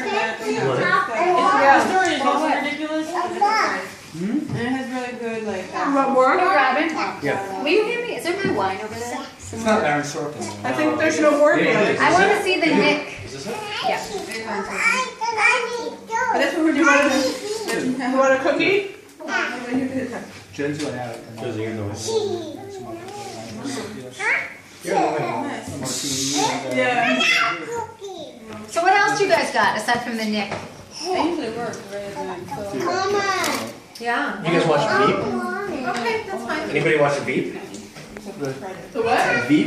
heard of that. What? The story is also ridiculous. And it has really good like. What more? No, Robin, Yeah. will you give me, is there my wine over there? It's not Aaron Sorkin. I think there's no more Maybe it beer. is. I want to see the Nick. Is this it? Yeah. But that's what we're doing. You want a cookie? Jen's gonna have it. Doesn't even know. Yeah. So what else do you guys got aside from the Nick? It usually works very good. So. Yeah. You guys watch Veep? Okay, that's fine. Anybody watch Veep? The what? Veep?